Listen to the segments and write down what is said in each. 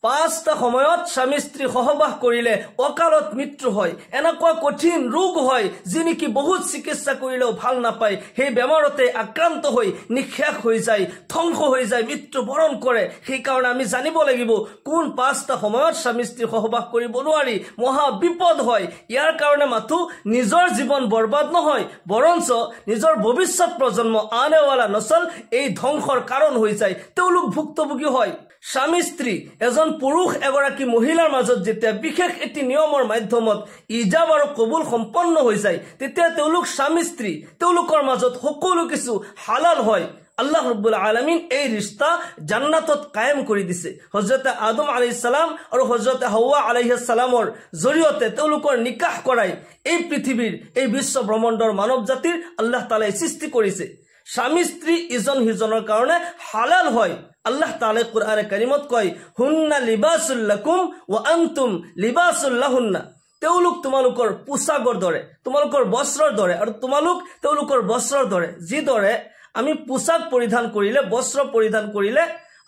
পাঁচটা সময়ত স্বামী স্ত্ৰী সহবাস কৰিলে অকালত মৃত্যু হয়। এনেকুৱা কঠিন ৰোগ হয় যি নেকি বহুত চিকিৎসা কৰিলেও ভাল নাপায়। সেই বেমাৰতে আক্ৰান্ত হৈ নিঃশেষ হৈ যায়, ধ্বংস হৈ যায়, মৃত্যু বৰণ কৰে। সেইকাৰণে আমি জানিব লাগিব কোন পাঁচটা সময়ত স্বামী স্ত্ৰী সহবাস কৰিব নোৱাৰি, মহা বিপদ হয়। ইয়াৰ কাৰণে মাথো নিজৰ জীৱন বৰবাদ নহয়, বৰঞ্চ নিজৰ ভৱিষ্যত প্ৰজন্ম আনেৱালা নচল এই ধ্বংসৰ কাৰণ হৈ যায়, তেওঁলোক ভুক্তভোগী হয়। স্বামী স্ত্ৰী এজন পুৰুষ এগৰাকী মহিলাৰ মাজত যেতিয়া বিশেষ এটি নিয়মৰ মাধ্যমত ইজাব আৰু কবুল সম্পন্ন হৈ যায়, তেতিয়া তেওঁলোক স্বামী স্ত্ৰী, তেওঁলোকৰ মাজত সকলো কিছু হালাল হয়। আল্লাহ ৰব্বুল আলামিন এই ৰিষ্টা জান্নাতত কায়েম কৰি দিছে। হযৰত আদম আলাইহিস সালাম আৰু হযৰত হাওয়া আলাইহিস সালামৰ জৰিয়তে তেওঁলোকৰ নিকাহ কৰাই এই পৃথিৱীৰ এই বিশ্ব ব্ৰহ্মাণ্ডৰ মানৱ জাতিৰ আল্লাহ তাআলাই সৃষ্টি কৰিছে। স্বামী স্ত্ৰী ইজন সিজনৰ কাৰণে হালাল হয়। আল্লাহ তাআলাই কুৰআনে কাৰিমত কয়, হুন্না লিবাসুল লাকুম ওয়া আনতুম লিবাসুল লাহুন্না। তেওঁলোক তোমালোকৰ পোছাকৰ দৰে, তোমালোকৰ বস্ত্ৰৰ দৰে, আৰু তোমালোক তেওঁলোকৰ বস্ত্ৰৰ দৰে। যিদৰে আমি পোছাক পৰিধান কৰিলে, বস্ত্ৰ পৰিধান কৰিলে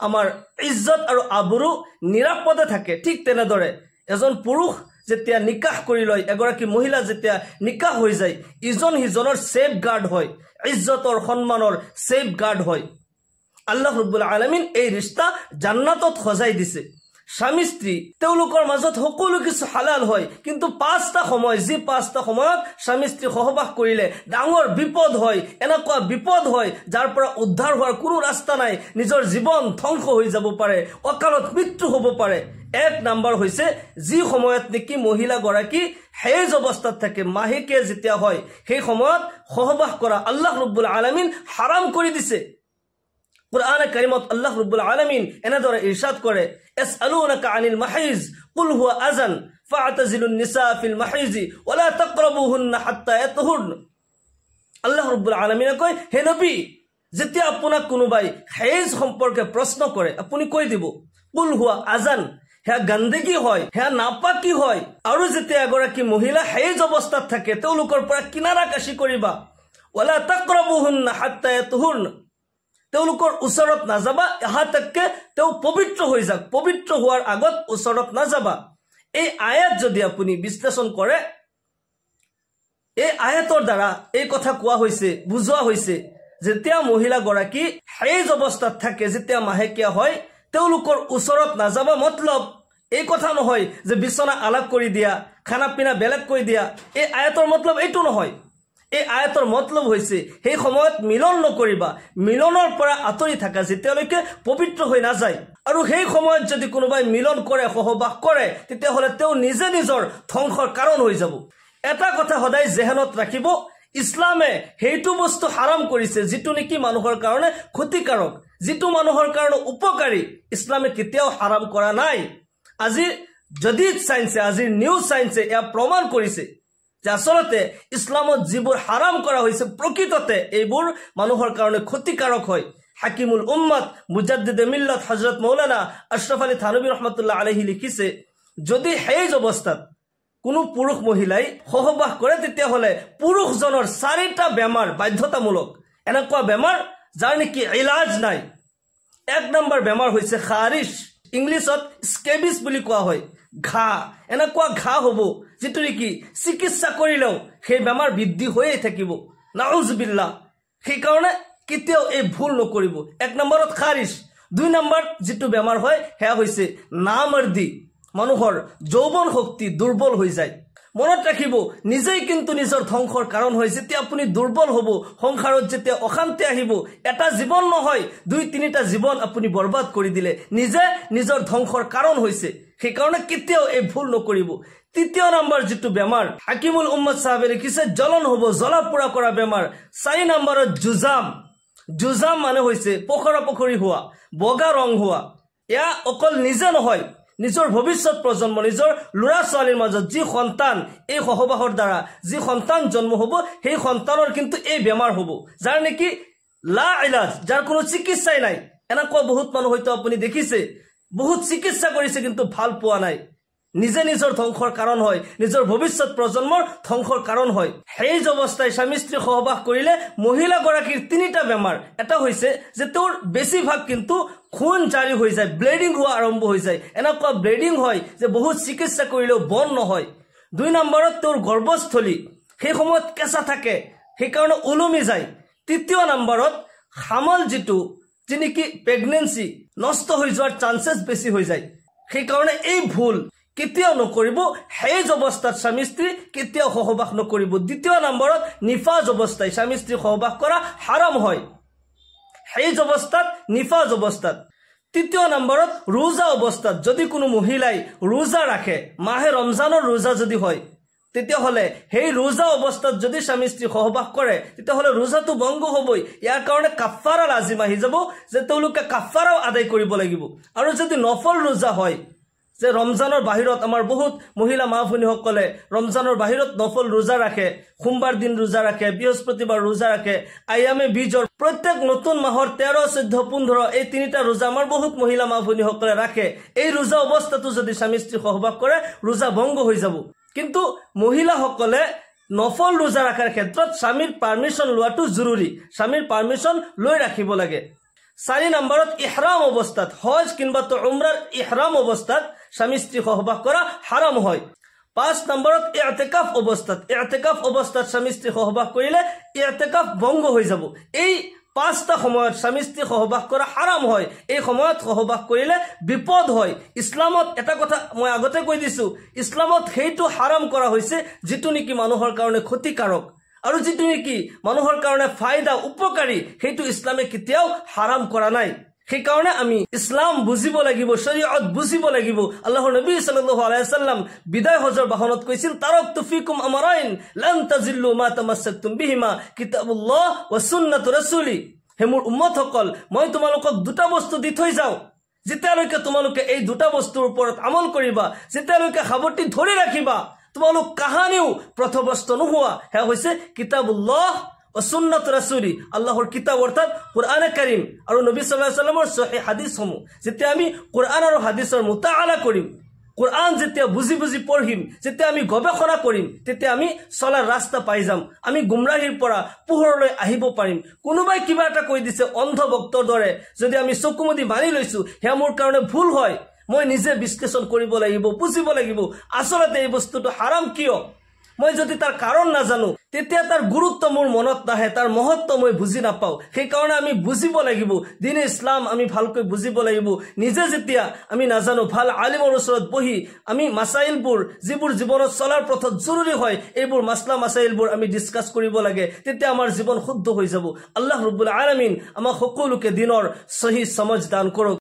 আমাৰ ইজ্জত আৰু আবৰু নিৰাপদে থাকে, ঠিক তেনেদৰে এজন পুৰুষ যেতিয়া নিকাহ কৰি লয়, এগৰাকী মহিলা যেতিয়া নিকাহ হৈ যায়, ইজন সিজনৰ সেফ গাৰ্ড হয়, ইজ্জতৰ সন্মানৰ সেফ গাৰ্ড হয়। আল্লাহ ৰব্বুল আলামিন এই ৰিষ্টা জান্নাতত সজাই দিছে। স্বামী স্ত্ৰী তেওঁলোকৰ মাজত সকলো কিছু হালাল হয়, কিন্তু পাঁচটা সময়, যি পাঁচটা সময়ত স্বামী স্ত্ৰী সহবাস কৰিলে ডাঙৰ বিপদ হয়, এনেকুৱা বিপদ হয় যাৰ পৰা উদ্ধাৰ হোৱাৰ কোনো ৰাস্তা নাই, নিজৰ জীৱন ধ্বংস হৈ যাব পাৰে, অকালত মৃত্যু হ'ব পাৰে। এক নম্বৰ হৈছে যি সময়ত নেকি মহিলাগৰাকী হেজ অৱস্থাত থাকে, মাহেকীয়া যেতিয়া হয়, সেই সময়ত সহবাস কৰা আল্লাহ ৰব্বুল আলামিন হাৰাম কৰি দিছে। কুৰআনে কাৰিমত আল্লাহ ৰব্বুল আলামিন এনেদৰে ইৰশাদ কৰে, ইয়াসআলুনাকা আনিল মাহিজ কুল হুয়া আযান ফা'তাজিলুন নিসা ফিল মাহিজ ওয়ালা তাকরাবুহুন্না হাত্তা ইয়াতহুরন। আল্লাহ রব্বুল আলামিনে কয়, হে নবী, যেতিয়া আপোনাক কোনোবাই হেজ সম্পৰ্কে প্ৰশ্ন কৰে, আপুনি কৈ দিব কুল হুয়া আযান, হেয়া গন্দগী হয়, হেয়া নাপাকি হয়। আৰু যেতিয়া এগৰাকী মহিলা হেজ অৱস্থাত থাকে, তেওঁলোকৰ পৰা কিনাৰা কাশি কৰিবা। ওয়ালা তাকৰাবুহুন্না হাত্তা ইয়াতহুৰন, তেওঁলোকৰ ওচৰত নাযাবা এহাতকে তেওঁ পবিত্ৰ হৈ যাক, পবিত্ৰ হোৱাৰ আগত ওচৰত নাযাবা। এই আয়াত যদি আপুনি বিশ্লেষণ কৰে, এই আয়াতৰ দ্বাৰা এই কথা কোৱা হৈছে, বুজোৱা হৈছে, যেতিয়া মহিলাগৰাকী হেজ অৱস্থাত থাকে, যেতিয়া মাহেকীয়া হয়, তেওঁলোকৰ ওচৰত নাযাবা মতলব এই কথা নহয় যে বিছনা আলাগ কৰি দিয়া, খানা পিনা বেলেগ কৰি দিয়া। এই আয়াতৰ মতলব এইটো নহয়। এই আয়াতৰ মতলব হৈছে সেই সময়ত মিলন নকৰিবা, মিলনৰ পৰা আঁতৰি থাকা যেতিয়ালৈকে পবিত্ৰ হৈ নাযায়। আৰু সেই সময়ত যদি কোনোবাই মিলন কৰে, সহবাস কৰে, তেতিয়াহ'লে তেওঁ নিজে নিজৰ ধ্বংসৰ কাৰণ হৈ যাব। এটা কথা সদায় জেহেনত ৰাখিব, ইছলামে সেইটো বস্তু হাৰাম কৰিছে যিটো নেকি মানুহৰ কাৰণে ক্ষতিকাৰক, যিটো মানুহৰ কাৰণে উপকাৰী, ইছলামে কেতিয়াও হাৰাম কৰা নাই। আজিৰ জদিদ সায়েন্সে, আজিৰ নিউ সায়েন্সে এয়া প্ৰমাণ কৰিছে যে আচলতে ইছলামত যিবোৰ হাৰাম কৰা হৈছে প্ৰকৃততে এইবোৰ মানুহৰ কাৰণে ক্ষতিকাৰক হয়। হাকিমুল উম্মত মুজাদ্দিদে মিল্লাত হযৰত মৌলানা আশৰাফ আলী থানভী ৰহমাতুল্লাহ আলাইহি লিখিছে, যদি হেজ অৱস্থাত কোনো পুৰুষ মহিলাই সহবাস কৰে, তেতিয়াহ'লে পুৰুষজনৰ 4টা বেমাৰ বাধ্যতামূলক, এনেকুৱা বেমাৰ যাৰ নেকি ইলাজ নাই। এক নম্বৰ বেমাৰ হৈছে খাৰিছ, ইংলিছত স্কেবিছ বুলি কোৱা হয়, ঘা। এনেকুৱা ঘা হ'ব যিটো নেকি চিকিৎসা কৰিলেও সেই বেমাৰ বৃদ্ধি হৈয়ে থাকিব, নাউজুবিল্লাহ। সেইকাৰণে কেতিয়াও এই ভুল নকৰিব। এক নম্বৰত খাৰিছ। 2 নম্বৰ যিটো বেমাৰ হয় সেয়া হৈছে নামৰ্দি, মানুহৰ যৌৱন শক্তি দুৰ্বল হৈ যায়। মনত ৰাখিব, নিজেই কিন্তু নিজৰ ধ্বংসৰ কাৰণ হয়। যেতিয়া আপুনি দুৰ্বল হ'ব, সংসাৰত যেতিয়া অশান্তি আহিব, এটা জীৱন নহয় 2-3টা জীৱন আপুনি বৰবাদ কৰি দিলে, নিজে নিজৰ ধ্বংসৰ কাৰণ হৈছে। সেইকাৰণে কেতিয়াও এই ভুল নকৰিব। 3য় নম্বৰ যিটো বেমাৰ, হাকিমুল উম্মত সাহেবে লিখিছে, জ্বলন হ'ব, জ্বলা পোৰা কৰা বেমাৰ। 4 নম্বৰত জুজাম। জুজাম মানে হৈছে পখৰা পখৰি হোৱা, বগা ৰং হোৱা। এয়া অকল নিজে নহয়, নিজৰ ভৱিষ্যত প্ৰজন্ম, নিজৰ ল'ৰা ছোৱালীৰ মাজত যি সন্তান এই সহবাসৰ দ্বাৰা যি সন্তান জন্ম হ'ব, সেই সন্তানৰ কিন্তু এই বেমাৰ হ'ব, যাৰ নেকি লা ইলাজ, যাৰ কোনো চিকিৎসাই নাই। এনেকুৱা বহুত মানুহ হয়তো আপুনি দেখিছে, বহুত চিকিৎসা কৰিছে কিন্তু ভাল পোৱা নাই। নিজে নিজৰ ধ্বংসৰ কাৰণ হয়, নিজৰ ভৱিষ্যত প্ৰজন্মৰ ধ্বংসৰ কাৰণ হয়। সেই অৱস্থায় স্বামী স্ত্ৰী সহবাস কৰিলে মহিলাগৰাকীৰ তিনিটা বেমাৰ। এটা হৈছে যে তেওঁৰ বেছিভাগ কিন্তু খুন জাৰি হৈ যায়, ব্লিডিং হোৱা আৰম্ভ হৈ যায়। এনেকুৱা ব্লিডিং হয় যে বহুত চিকিৎসা কৰিলেও বন্ধ নহয়। 2 নম্বৰত তেওঁৰ গৰ্ভস্থলী সেই সময়ত কেঁচা থাকে, সেইকাৰণে ওলমি যায়। 3 নম্বৰত হামল যি নেকি প্ৰেগনেন্সি নষ্ট হৈ যোৱাৰ চান্সেছ বেছি হৈ যায়। সেইকাৰণে এই ভুল কেতিয়াও নকৰিব। সেই অৱস্থাত স্বামী স্ত্ৰী কেতিয়াও সহবাস নকৰিব। 2 নম্বৰত নিফাজ অৱস্থায় স্বামী স্ত্ৰী সহবাস কৰা হাৰাম হয়, সেই অৱস্থাত নিফাজ অৱস্থাত। 3 নম্বৰত ৰোজা অৱস্থাত যদি কোনো মহিলাই ৰোজা ৰাখে, মাহে ৰমজানৰ ৰোজা যদি হয়, তেতিয়াহ'লে সেই ৰোজা অৱস্থাত যদি স্বামী স্ত্ৰী সহবাস কৰে তেতিয়াহ'লে ৰোজাটো ভংগ হ'বই। ইয়াৰ কাৰণে কাফাৰা লাজিম আহি যাব যে তেওঁলোকে কাফাৰাও আদায় কৰিব লাগিব। আৰু যদি নফল ৰোজা হয়, যে ৰমজানৰ বাহিৰত আমাৰ বহুত মহিলা মা ভনীসকলে ৰমজানৰ বাহিৰত নফল ৰোজা ৰাখে, সোমবাৰ দিন ৰোজা ৰাখে, বৃহস্পতিবাৰ ৰোজা ৰাখে, আয়ামে বীজৰ প্ৰত্যেক নতুন মাহৰ 13, 14, 15 এই 3টা ৰোজা আমাৰ বহুত মহিলা মা ভনীসকলে ৰাখে। এই ৰোজা অৱস্থাটো যদি স্বামী স্ত্ৰী সহবাস কৰে ৰোজা ভংগ হৈ যাব। কিন্তু মহিলাসকলে নফল ৰোজা ৰাখাৰ ক্ষেত্ৰত স্বামীৰ পাৰ্মিশ্যন লোৱাটো জৰুৰী, স্বামীৰ পাৰ্মিশ্যন লৈ ৰাখিব লাগে। 4 নম্বৰত ইহৰাম অৱস্থাত, হজ কিংবা উমৰাৰ ইহৰাম অৱস্থাত স্বামী স্ত্ৰী সহবাস কৰা হাৰাম হয়। 5 নম্বৰত ইዕতিকাফ অৱস্থাত স্বামী স্ত্ৰী সহবাস কৰিলে ইዕতিকাফ ভংগ হৈ যাব। এই 5টা সময়ত স্বামী স্ত্ৰী সহবাস কৰা হাৰাম হয়। এই সময়ত সহবাস কৰিলে বিপদ হয়। ইছলামত এটা কথা মই আগতে কৈ দিছো, ইছলামত সেইটো হাৰাম কৰা হৈছে যিটো নেকি মানুহৰ কাৰণে ক্ষতিকাৰক, আৰু যিটো নেকি মানুহৰ কাৰণে ফায়দা উপকাৰী সেইটো ইছলামে কেতিয়াও হাৰাম কৰা নাই। সেইকাৰণে আমি ইছলাম বুজিব লাগিব, শৰীয়ত বুজিব লাগিব। আল্লাহৰ নবী সাল্লাল্লাহু আলাইহি ওয়াসাল্লাম বিদায় হজৰ বাহনত কৈছিল, তাৰাকতু ফিকুম আমৰাইন লান তাজিল্লু মা তামাসসাকতুম বিহিমা কিতাবুল্লাহ ওয়া সুন্নাতু ৰাসূলি। হে মোৰ উম্মতসকল, মই তোমালোকক 2টা বস্তু দি থৈ যাওঁ, যেতিয়ালৈকে তোমালোকে এই 2টা বস্তুৰ ওপৰত আমল কৰিবা, যেতিয়ালৈকে সাৱটি ধৰি ৰাখিবা, তোমালোক কাহানিও পথভ্ৰষ্ট নোহোৱা। সেয়া হৈছে কিতাবুল্লাহ ও সুন্নাত ৰাসূলি, আল্লাহৰ কিতাব অৰ্থাৎ কুৰআনে কাৰীম আৰু নবী সাল্লাল্লাহু আলাইহি ওয়াসাল্লামৰ সহিহ হাদিসসমূহ। যেতিয়া আমি কুৰআন আৰু হাদিসৰ মুতাআলা কৰিম, কুৰআন যেতিয়া বুজি পঢ়িম, যেতিয়া আমি গৱেষণা কৰিম, তেতিয়া আমি চলাৰ ৰাস্তা পাই যাম, আমি গুমৰাহীৰ পৰা পোহৰলৈ আহিব পাৰিম। কোনোবাই কিবা এটা কৈ দিছে অন্ধ ভক্তৰ দৰে যদি আমি চকুমুদি মানি লৈছো, সেয়া মোৰ কাৰণে ভুল হয়। মই নিজে বিশ্লেষণ কৰিব লাগিব, বুজিব লাগিব আচলতে এই বস্তুটো হাৰাম কিয়। মই যদি তাৰ কাৰণ নাজানো তেতিয়া তাৰ গুৰুত্ব মোৰ মনত নাহে, তাৰ মহত্ব মই বুজি নাপাওঁ। সেইকাৰণে আমি বুজিব লাগিব, দিনে ইছলাম আমি ভালকৈ বুজিব লাগিব। নিজে যেতিয়া আমি নাজানো, ভাল আলিমৰ ওচৰত বহি আমি মাছাইলবোৰ যিবোৰ জীৱনত চলাৰ পথত জৰুৰী হয়, এইবোৰ মাছলা মাছাইলবোৰ আমি ডিছকাছ কৰিব লাগে, তেতিয়া আমাৰ জীৱন শুদ্ধ হৈ যাব। আল্লাহ ৰব্বুল আলামিন আমাক সকলোকে দিনৰ সহি সমজ দান কৰক।